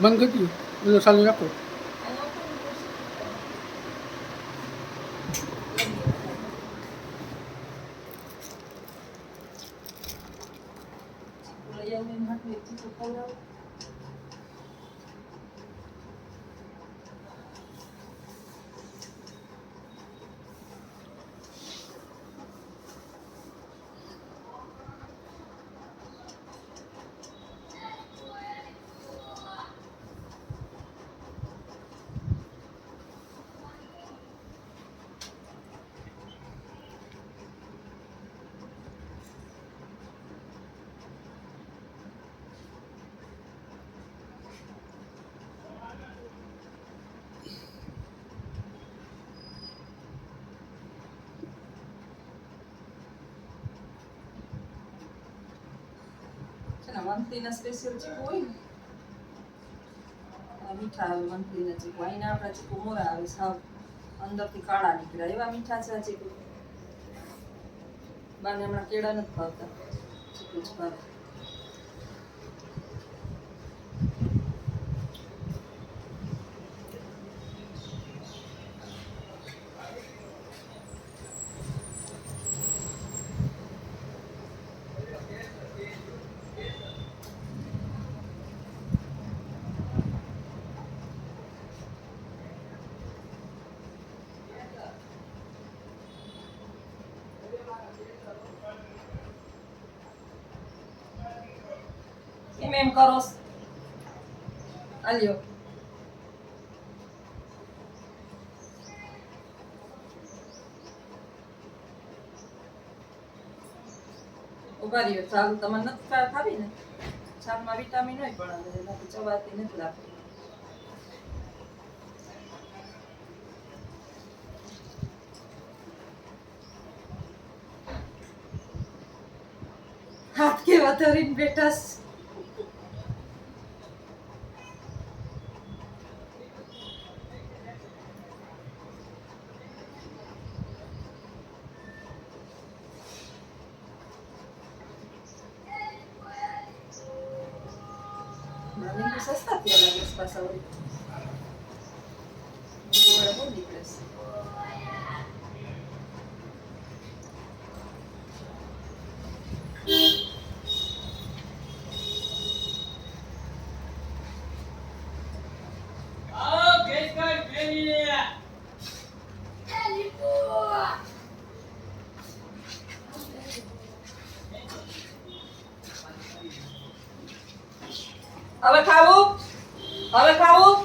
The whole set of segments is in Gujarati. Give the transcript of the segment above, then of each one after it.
બંધ કરી દો, બધું ચાલુ રાખો. મંથલીના સ્પેશિયલ ચીકુ હોય ને આ મીઠા આવે મંથલીના ચીકુ. અહીંના આપણા ચીકુ મોરા આવે, સાવ અંદરથી કાળા નીકળ્યા એવા મીઠા છે આ ચીકુ. બાને હમણાં કેળા નથી ભાવતા, ચીકુ જ ભાવે. એમ કરો આલ્યો ઉભા રહ્યો. ચાલ તમારે નથી ખાવી ને, છાલમાં વિટામિન હોય પણ એનાથી ચવાતી નથી લાગતી. હાથ કેવા ધરીને બેઠા સસ્તા થયા લાગે પાછા વળી બહુ નીકળે છે. હવે ખાવું, હવે ખાવું,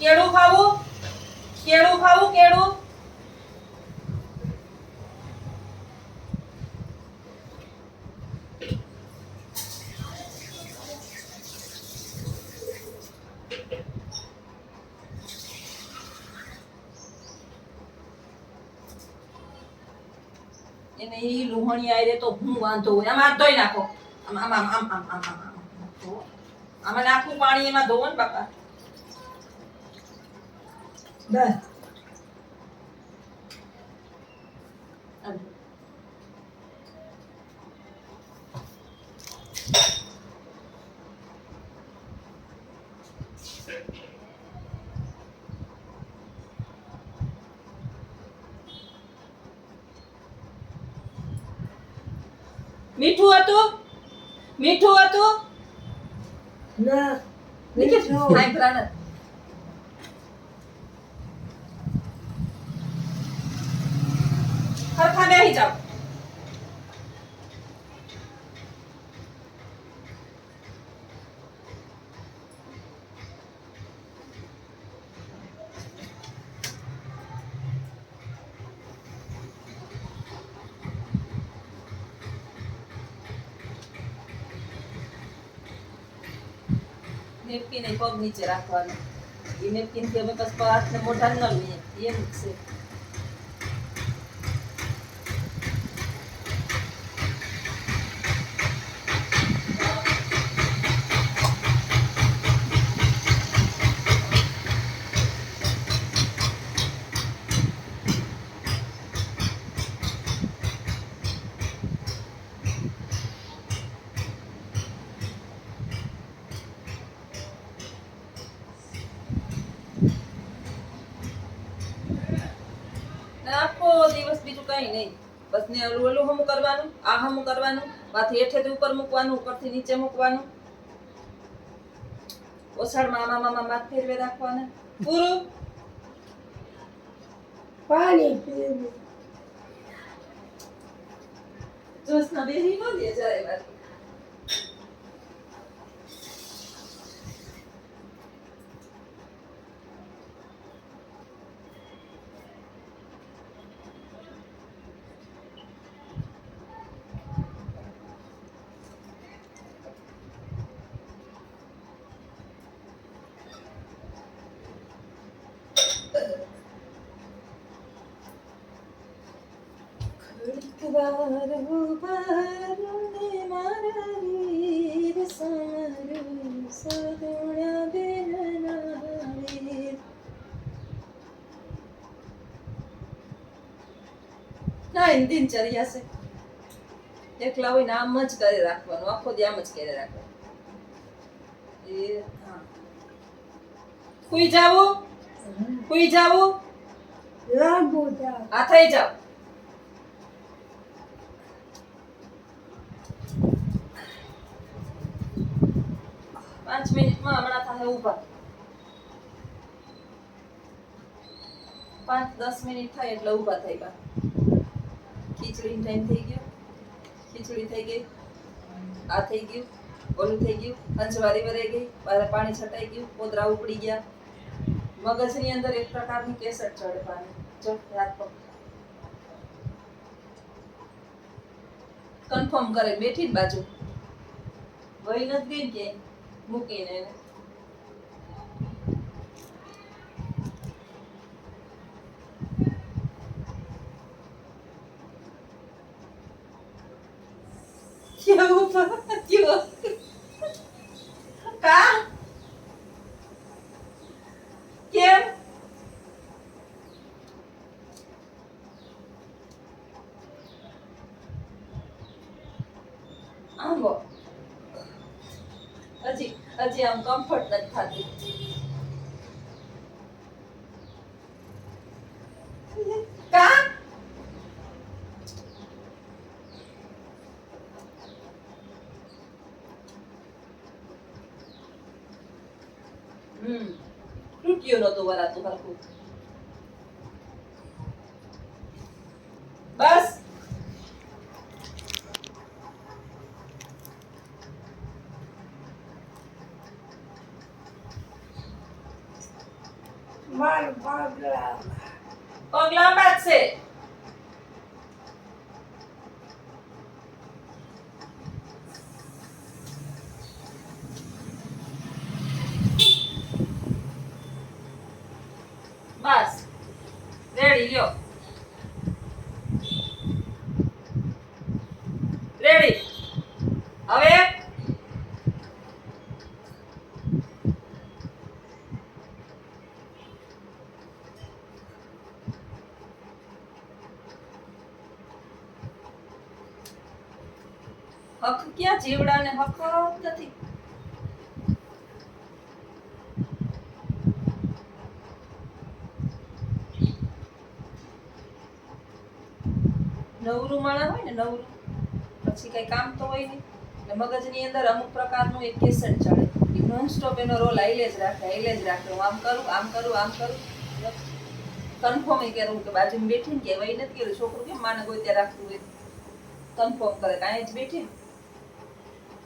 કેળું ખાવું, કેળું ખાવું, કેળું. એને ઈ લુહણી આઈ રે તો હું વાંધો હોય. આમાં ધોઈ નાખો, આમ આમ આમ આમ આમ આમ આમ આમાં નાખું પાણી, એમાં ધોવો ને બાપા. બસ મીઠું હતું, મીઠું હતું ના મીઠું આઈ પ્રાણ હરખા બેહી જાઓ. નેપકિન પગ નીચે રાખવાનું. એ નેપકિન થી અમે પછી હાથને મોઢા ન લઈએ એમ છે. બસ બીજું કઈ નહીં. બસ ને ઓલું હમું કરવાનું, આ હમું કરવાનું, માથી હેઠેથી ઉપર મૂકવાનું, ઉપરથી નીચે મૂકવાનું, ઓસાડમાં આમાં માથ ફેરવે રાખવાના. પૂરું. પાણી પીવું. જોશના બેહી ન દે જરાય વાર. ખડકવાર ઉભારુને મારા વીર સમરું સદુણા બેનના વીર. ના એની દિનચર્યા છે. એકલા હોય ને આમ જ કરી રાખવાનું, આખો દી આમ જ કરી રાખવાનું. એ હા. સુઈ જાવું, સુઈ જાવું. લાંબુ જાવ. આ થઈ જાવ. પાંચ મિનિટમાં હમણાં થાય ઊભા. 5-10 મિનિટ થાય એટલે ઊભા થઈ ગયા. ખીચડી ટાઈમ થઈ ગયો, ખીચડી થઈ ગઈ, આ થઈ ગયું, ઓલું થઈ ગયું, અંજવારી વરાઈ ગઈ, બહાર પાણી છટાઈ ગયું, પોદરા ઉપડી ગયા. મગજની અંદર એક પ્રકારની કેસર ચડવાની. જો યાદ પકડ. કન્ફર્મ કરે બેઠી જ બાજુ વહી નથી ગઈ કે મૂકીને એને. કેવું કેવું કા કેમ આંગો હજી આમ કમ્ફર્ટ નથી થતી. કા તૂટ્યું નતું વરાતું હરખું. બસ મારું પગલા. પગ લાંબા જ છે. બસ રેડી લ્યો. રેડી. હવે હક ક્યાં જીવડાને હક નથી. નવરું માણા હોય ને નવરું પછી કઈ કામ તો હોય નહીં. એટલે મગજની અંદર અમુક પ્રકારનું એક કેસેટ ચડે. એ નોન સ્ટોપ એનો રોલ આઈલે જ રાખે. હું આમ કરું આમ કરું આમ કરું. કન્ફર્મ કરું કે બાજુમાં બેઠીને કે વહી નથી ગયેલું છોકરું કેમ માને કોઈ ત્યાં રાખવું હોય કન્ફર્મ કરે કે અહીં જ બેઠી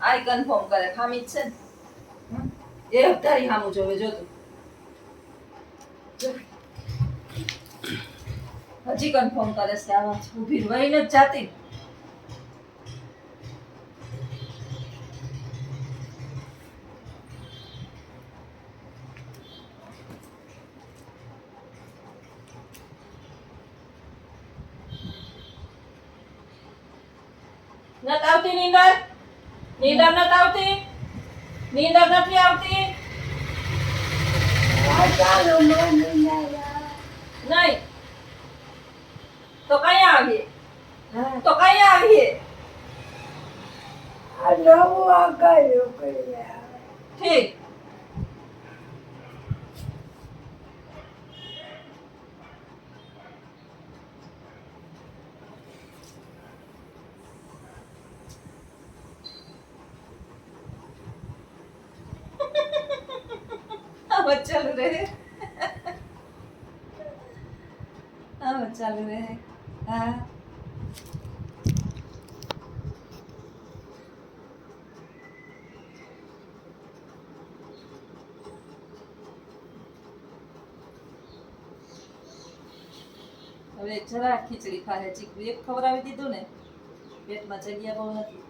આઈ કન્ફર્મ કરે ખામી જ છે ને એ અવતારી સામું જોવે જોતું હજી કન્ફર્મ કરે છે આવા ઊભી રહીને જ જાતી. નત આવતી નીંદર નત આવતી નીંદર નથી આવતી ચાલો મમ્મી નહીં તો કઈ આવીએ હા તો કઈ આવીએ આ નવું આગાયું કર્યા. ઠીક આમ જ ચાલુ રહે આમ જ ચાલુ રહે હા હવે જરા ખીચડી ખાહે ચીકુ એક ખવડાવી દીધું ને પેટમાં જગ્યા બહુ નથી